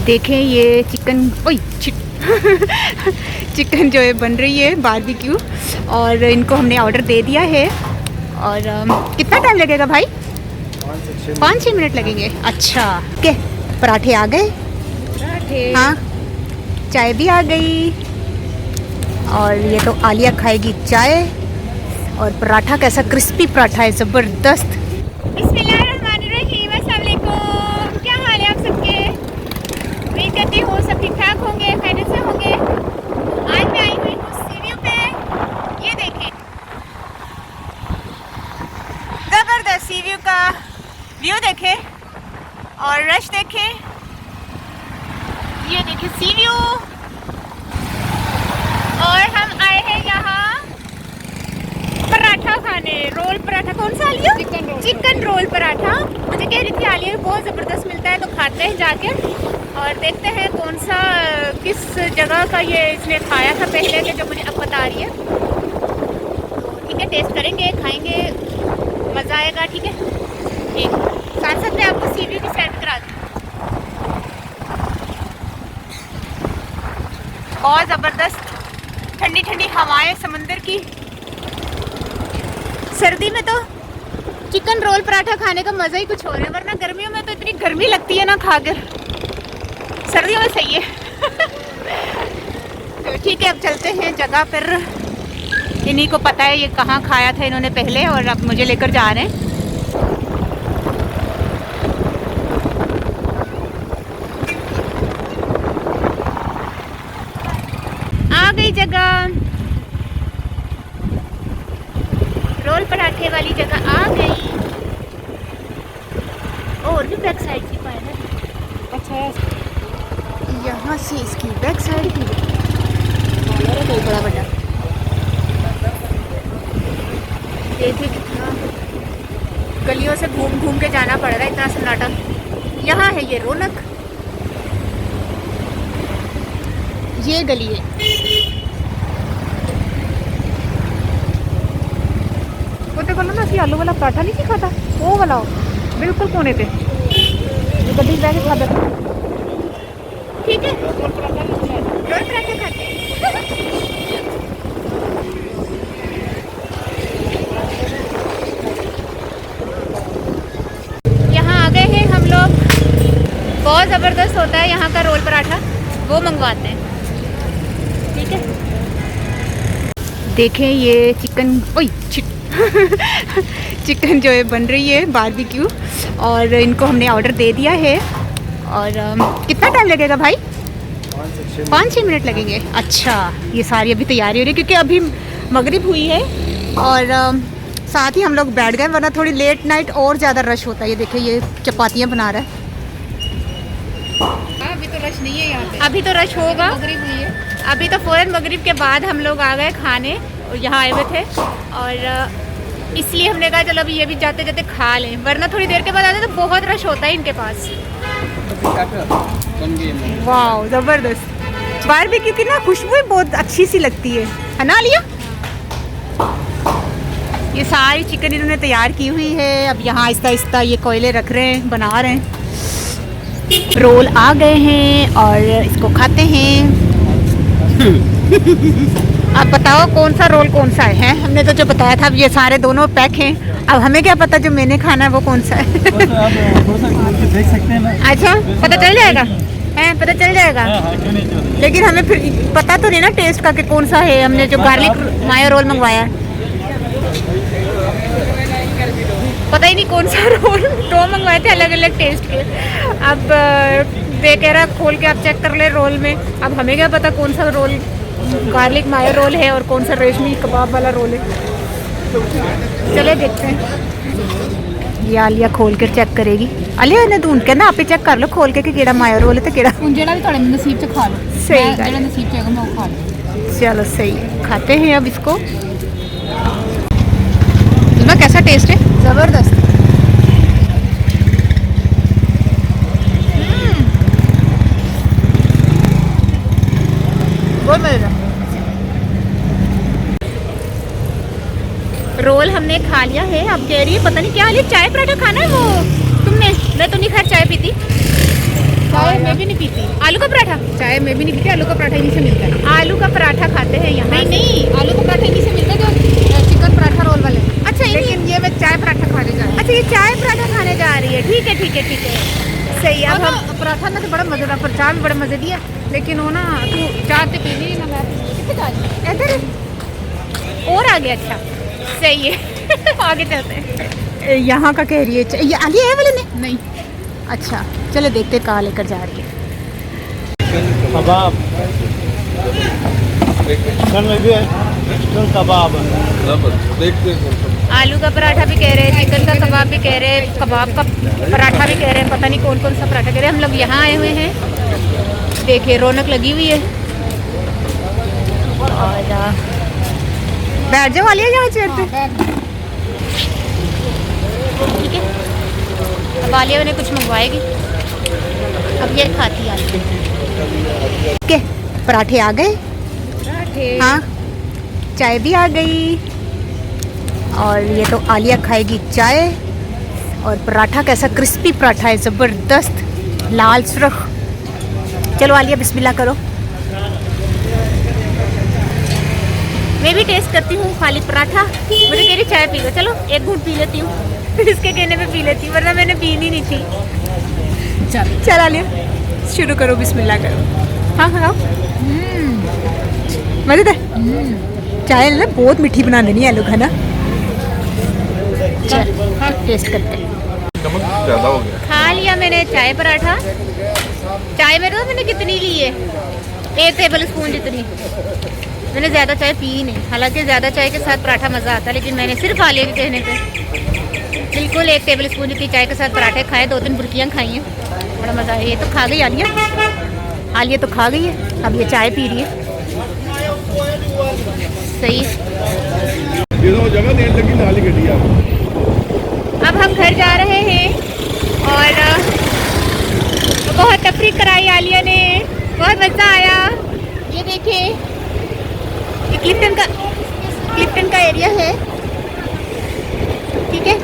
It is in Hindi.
देखें ये चिकन चिकन जो है बन रही है बारबेक्यू, और इनको हमने ऑर्डर दे दिया है। और कितना टाइम लगेगा भाई? 5-6 मिनट लगेंगे। अच्छा के पराठे आ गए? हाँ, चाय भी आ गई। और ये तो आलिया खाएगी चाय। और पराठा कैसा क्रिस्पी पराठा है, ज़बरदस्त। अस्सलामुअलैकुम, क्या हाल है आप सबके? उम्मीद करती हूँ सब ठीक ठाक होंगे, खैरियत से होंगे। आज मैं आई हुई हूँ सी व्यू पे। ये देखें, ज़बरदस्त सी व्यू का व्यू देखें और रश देखें। ये देखें सी व्यू। और हम आए हैं यहाँ पराठा खाने, रोल पराठा। कौन सा आलिया? Chicken roll paratha. मुझे कह रही थी आलिया बहुत ज़बरदस्त मिलता है, तो खाते हैं जाके और देखते हैं कौन सा किस जगह का ये इसने खाया था पहले के, जो मुझे अब बता रही है। ठीक है, टेस्ट करेंगे, खाएंगे, मज़ा आएगा। ठीक है, ठीक। साथ साथ मैं आपको सी व्यू की सेट करा दूँ। बहुत ज़बरदस्त ठंडी ठंडी हवाएं समंदर की। सर्दी में तो चिकन रोल पराठा खाने का मज़ा ही कुछ और है, वरना गर्मियों में तो इतनी गर्मी लगती है ना खाकर। सर्दियों में सही है। तो ठीक है, अब चलते हैं जगह पर। इन्हीं को पता है ये कहाँ खाया था इन्होंने पहले, और अब मुझे लेकर जा रहे हैं। आ गई जगह, रोल पराठे वाली जगह आ गई। और भी बैक साइड की पाए है। अच्छा, यहाँ से इसकी बैक साइड भी कोई बड़ा बड़ा। देखिए कितना गलियों से घूम घूम के जाना पड़ रहा है, इतना सन्नाटा। यहाँ है ये रौनक, ये गली है। वो ना असली आलू वाला पराठा नहीं सीखा था, वो वाला बिल्कुल कोने पे गड्डी बैग खा। ठीक है, रोल पराठा खाते हैं। यहाँ आ गए हैं हम लोग। बहुत ज़बरदस्त होता है यहाँ का रोल पराठा, वो मंगवाते हैं। ठीक है, देखें ये चिकन चिकन जो है बन रही है बारबेक्यू, और इनको हमने ऑर्डर दे दिया है। और कितना टाइम लगेगा भाई? 5-6 मिनट लगेंगे। अच्छा, ये सारी अभी तैयारी हो रही है क्योंकि अभी मगरिब हुई है, और साथ ही हम लोग बैठ गए, वरना थोड़ी लेट नाइट और ज़्यादा रश होता है। ये देखिए, ये चपातियाँ बना रहा है। अभी तो रश नहीं है यहाँ पे, अभी तो रश होगा। मगरिब हुई है अभी तो फ़ौरन मगरिब के बाद हम लोग आ गए खाने, और यहाँ आए हुए थे, और इसलिए हमने कहा चलो अभी ये भी जाते जाते खा लें, वरना थोड़ी देर के बाद आते तो बहुत रश होता है इनके पास। वाह, ज़बरदस्त बारबेक्यू की ना खुशबू बहुत अच्छी सी लगती है ना लिया? ये सारी चिकन इन्होंने तैयार की हुई है। अब यहाँ आहिस्ता आहिस्ता ये कोयले रख रहे हैं, बना रहे हैं। रोल आ गए हैं और इसको खाते हैं। आप बताओ कौन सा रोल कौन सा है? हमने तो जो बताया था, अब ये सारे दोनों पैक हैं। अब हमें क्या पता जो मैंने खाना है वो कौन सा है। देख सकते हैं ना। अच्छा, पता चल जाएगा? हैं, पता चल जाएगा। लेकिन हमें फिर पता तो नहीं ना टेस्ट का कि कौन सा है। हमने जो गार्लिक मायो रोल मंगवाया, पता ही नहीं कौन सा रोल। दो मंगवाए थे अलग अलग टेस्ट के। अब वे कह रहा खोल के आप चेक कर ले रोल में। अब हमें क्या पता कौन सा रोल गार्लिक मायो रोल है और कौन सा रेशमी कबाब वाला रोल है। चले देखते हैं। ये आलिया खोल कर चेक करेगी। आलिया ने ढूंढ के ना आप ही चेक कर लो खोल के कि केड़ा मायो रोल है तो केड़ा। जेड़ा भी थोड़े नसीब से खा लो। सही गल, नसीब से मैं वो खा लो। चलो सही, खाते हैं अब इसको। ना कैसा टेस्ट है? ज़बरदस्त। बहुत मज़ेदार। रोल हमने खा लिया है। अब कह रही है पता नहीं क्या लिया, चाय पराठा खाना है वो तुमने? मैं तो नहीं खैर चाय पीती। चाय मैं भी नहीं पीती। आलू का पराठा, चाय मैं भी नहीं पीती, आलू का पराठा इन्हीं से मिलता है। आलू का पराठा खाते हैं यहाँ। नहीं नहीं, आलू का पराठा इन्हीं से मिलता है जो चिकन पराठा रोल वाले। अच्छा लेकिन ये मैं चाय पराठा खाने जा रही हूँ। अच्छा, ये चाय पराठा खाने जा रही है। ठीक है ठीक है ठीक है, सही है। अब हम पराठा ना तो बड़ा मजेदार, पर चाय भी बड़ा मजे दिया। लेकिन वो ना तू चाय तो पीनी नहीं ना, मैं कितने जा रही हूँ? इधर और आगे। अच्छा सही है आगे चलते हैं। यहाँ का कह रही है ये आलिया है वाले ने नहीं, अच्छा चलो देखते कहाँ लेकर जा रही है। कबाब चिकन में भी है, चिकन कबाब देखते हैं। आलू का पराठा भी कह रहे हैं, चिकन का कबाब भी कह रहे हैं, कबाब का पराठा भी कह रहे हैं, पता नहीं कौन कौन सा पराठा कह रहे हैं। हम लोग यहाँ आए हुए हैं, देखिए रौनक लगी हुई है। और बैठ जाओ आलिया, यहाँ चेयर पे। ठीक है, अब आलिया ने कुछ मंगवाएगी, अब ये खाती आलिया। के पराठे आ गए, हाँ चाय भी आ गई। और ये तो आलिया खाएगी चाय, और पराठा कैसा क्रिस्पी पराठा है, ज़बरदस्त लाल सुर्ख। चलो आलिया बिस्मिल्लाह करो। मैं भी टेस्ट करती हूँ खाली पराठा। मुझे कह रही चाय पी लो, चलो एक घूंट पी लेती हूँ इसके कहने पे पी लेती हूँ, वरना मैंने पीनी नहीं थी। चल आलिया शुरू करो, बिस्मिल्लाह करो। हाँ हाँ मज़ेदार चाय ना बहुत मीठी बना देनी है लोग, है ना। चल टेस्ट करते हैं। नमक ज़्यादा हो गया। खा लिया मैंने चाय पराठा। चाय में तो मैंने कितनी ली है, 1 टेबल स्पून जितनी। मैंने ज़्यादा चाय पी ही नहीं, हालांकि ज़्यादा चाय के साथ पराठा मज़ा आता है, लेकिन मैंने सिर्फ आलिया के कहने पे बिल्कुल 1 टेबल स्पून जितनी चाय के साथ पराठे खाए, 2-3 बुर्कियाँ खाई हैं, बड़ा मज़ा आया। ये तो खा गई आलिया, आलिया तो खा गई है, अब ये चाय पी रही है। सही है। जगह देर लगी नाली गड्डी अब हम घर जा रहे हैं और बहुत तफरी कराई आलिया ने, बहुत मज़ा आया। ये देखिए, ये क्लिफ्टन का एरिया है, ठीक है।